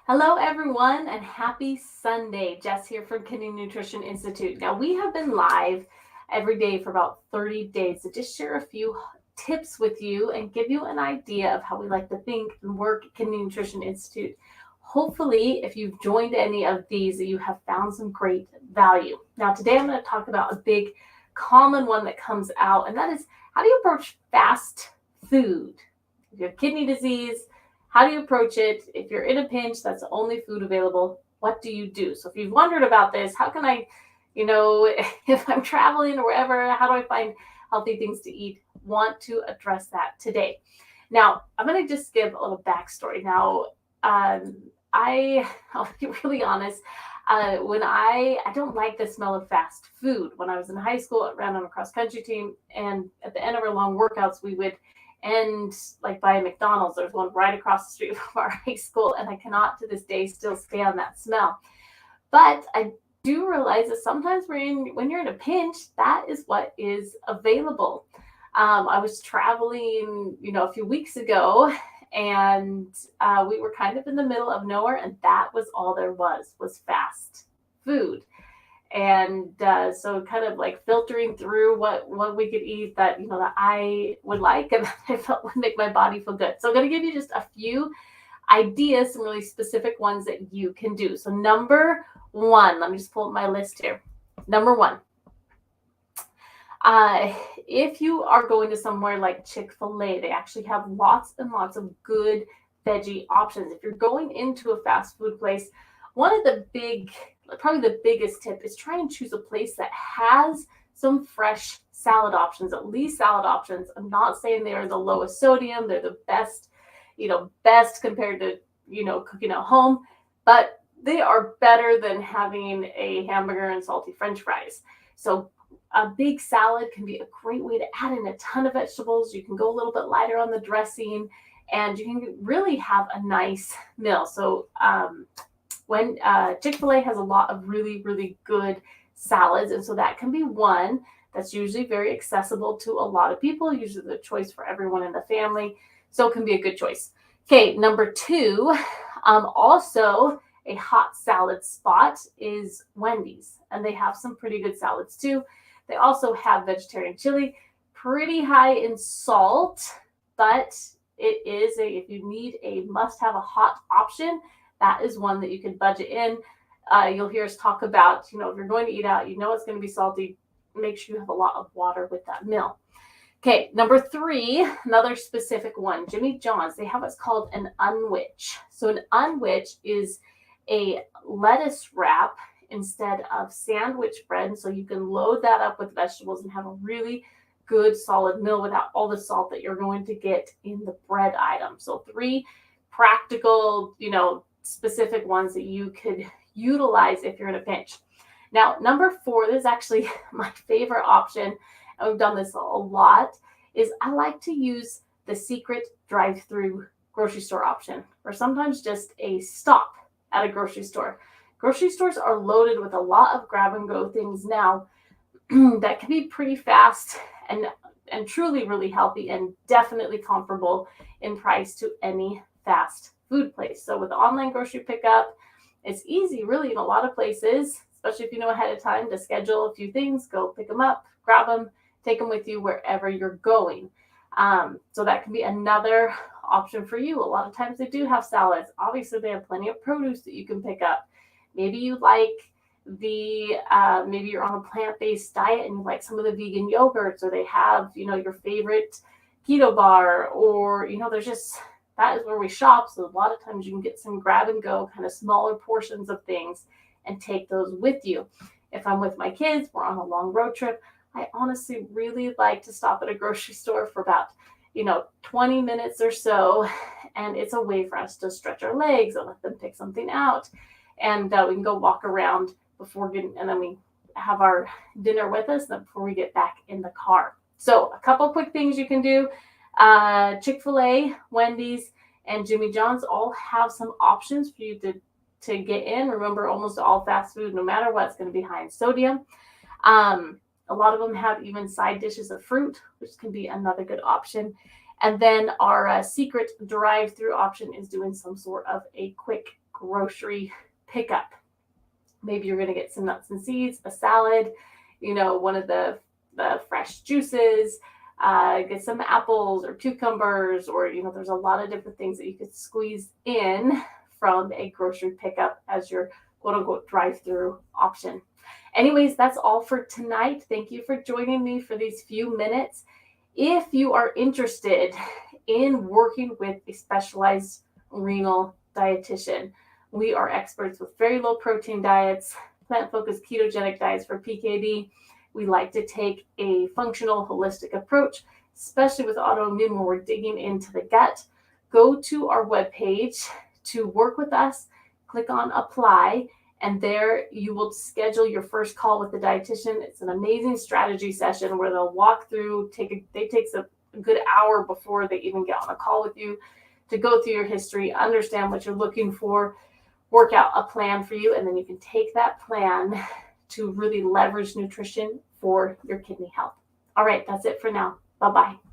Hello, everyone, and happy Sunday. Jess here from Kidney Nutrition Institute. Now, we have been live every day for about 30 days to just share a few tips with you and give you an idea of how we like to think and work at Kidney Nutrition Institute. Hopefully, if you've joined any of these, you have found some great value. Now, today I'm going to talk about a big common one that comes out, and that is how do you approach fast food? If you have kidney disease, how do you approach it? If you're in a pinch, that's the only food available. What do you do? So if you've wondered about this, how can I, if I'm traveling or wherever, how do I find healthy things to eat? Want to address that today. Now, I'm going to just give a little backstory. Now, I'll be really honest. When I don't like the smell of fast food. When I was in high school, I ran on a cross country team, and at the end of our long workouts, we would end like by a McDonald's. There's one right across the street from our high school, and I cannot to this day still stand that smell. But I do realize that sometimes when you're in a pinch, that is what is available. I was traveling, a few weeks ago, and we were kind of in the middle of nowhere, and that was all there was fast food. And so kind of like filtering through what we could eat that that I would like and that I felt would make my body feel good. So I'm going to give you just a few ideas, some really specific ones that you can do. So number one, let me just pull up my list here. Number one, if you are going to somewhere like Chick-fil-A, they actually have lots and lots of good veggie options. If you're going into a fast food place, one of the probably the biggest tip is try and choose a place that has some fresh salad options, at least salad options. I'm not saying they are the lowest sodium, they're the best, best compared to, cooking at home, but they are better than having a hamburger and salty French fries. So a big salad can be a great way to add in a ton of vegetables. You can go a little bit lighter on the dressing, and you can really have a nice meal. So when Chick-fil-A has a lot of really, really good salads, and so that can be one that's usually very accessible to a lot of people, usually the choice for everyone in the family, so it can be a good choice. Okay, number two, also a hot salad spot is Wendy's, and they have some pretty good salads too. They also have vegetarian chili, pretty high in salt, but it is if you need a must-have a hot option, that is one that you can budget in. You'll hear us talk about, if you're going to eat out, it's going to be salty. Make sure you have a lot of water with that meal. Okay, number three, another specific one, Jimmy John's. They have what's called an Unwich. So an Unwich is a lettuce wrap instead of sandwich bread. So you can load that up with vegetables and have a really good solid meal without all the salt that you're going to get in the bread item. So three practical, specific ones that you could utilize if you're in a pinch. Now, number four, this is actually my favorite option, and we've done this a lot, is I like to use the secret drive-through grocery store option, or sometimes just a stop at a grocery store. Grocery stores are loaded with a lot of grab-and-go things now that can be pretty fast and truly really healthy and definitely comparable in price to any fast food place. So with online grocery pickup, it's easy really in a lot of places, especially if you know ahead of time to schedule a few things, go pick them up, grab them, take them with you wherever you're going. So that can be another option for you. A lot of times they do have salads. Obviously, they have plenty of produce that you can pick up. Maybe you like maybe you're on a plant-based diet and you like some of the vegan yogurts, or they have, your favorite keto bar, or, there's just, that is where we shop. So a lot of times you can get some grab and go kind of smaller portions of things and take those with you. If I'm with my kids, we're on a long road trip, I honestly really like to stop at a grocery store for about, 20 minutes or so. And it's a way for us to stretch our legs and let them pick something out. And we can go walk around and then we have our dinner with us before we get back in the car. So a couple quick things you can do. Chick-fil-A, Wendy's, and Jimmy John's all have some options for you to get in. Remember, almost all fast food, no matter what, it's going to be high in sodium. A lot of them have even side dishes of fruit, which can be another good option. And then our secret drive-through option is doing some sort of a quick grocery pickup. Maybe you're going to get some nuts and seeds, a salad, one of the fresh juices, get some apples or cucumbers, or, there's a lot of different things that you could squeeze in from a grocery pickup as your quote unquote drive-through option. Anyways, that's all for tonight. Thank you for joining me for these few minutes. If you are interested in working with a specialized renal dietitian, we are experts with very low protein diets, plant-focused ketogenic diets for PKD. We like to take a functional, holistic approach, especially with autoimmune when we're digging into the gut. Go to our webpage to work with us, click on apply, and there you will schedule your first call with the dietitian. It's an amazing strategy session where they'll walk through, they take a good hour before they even get on a call with you to go through your history, understand what you're looking for, work out a plan for you, and then you can take that plan to really leverage nutrition for your kidney health. All right, that's it for now. Bye-bye.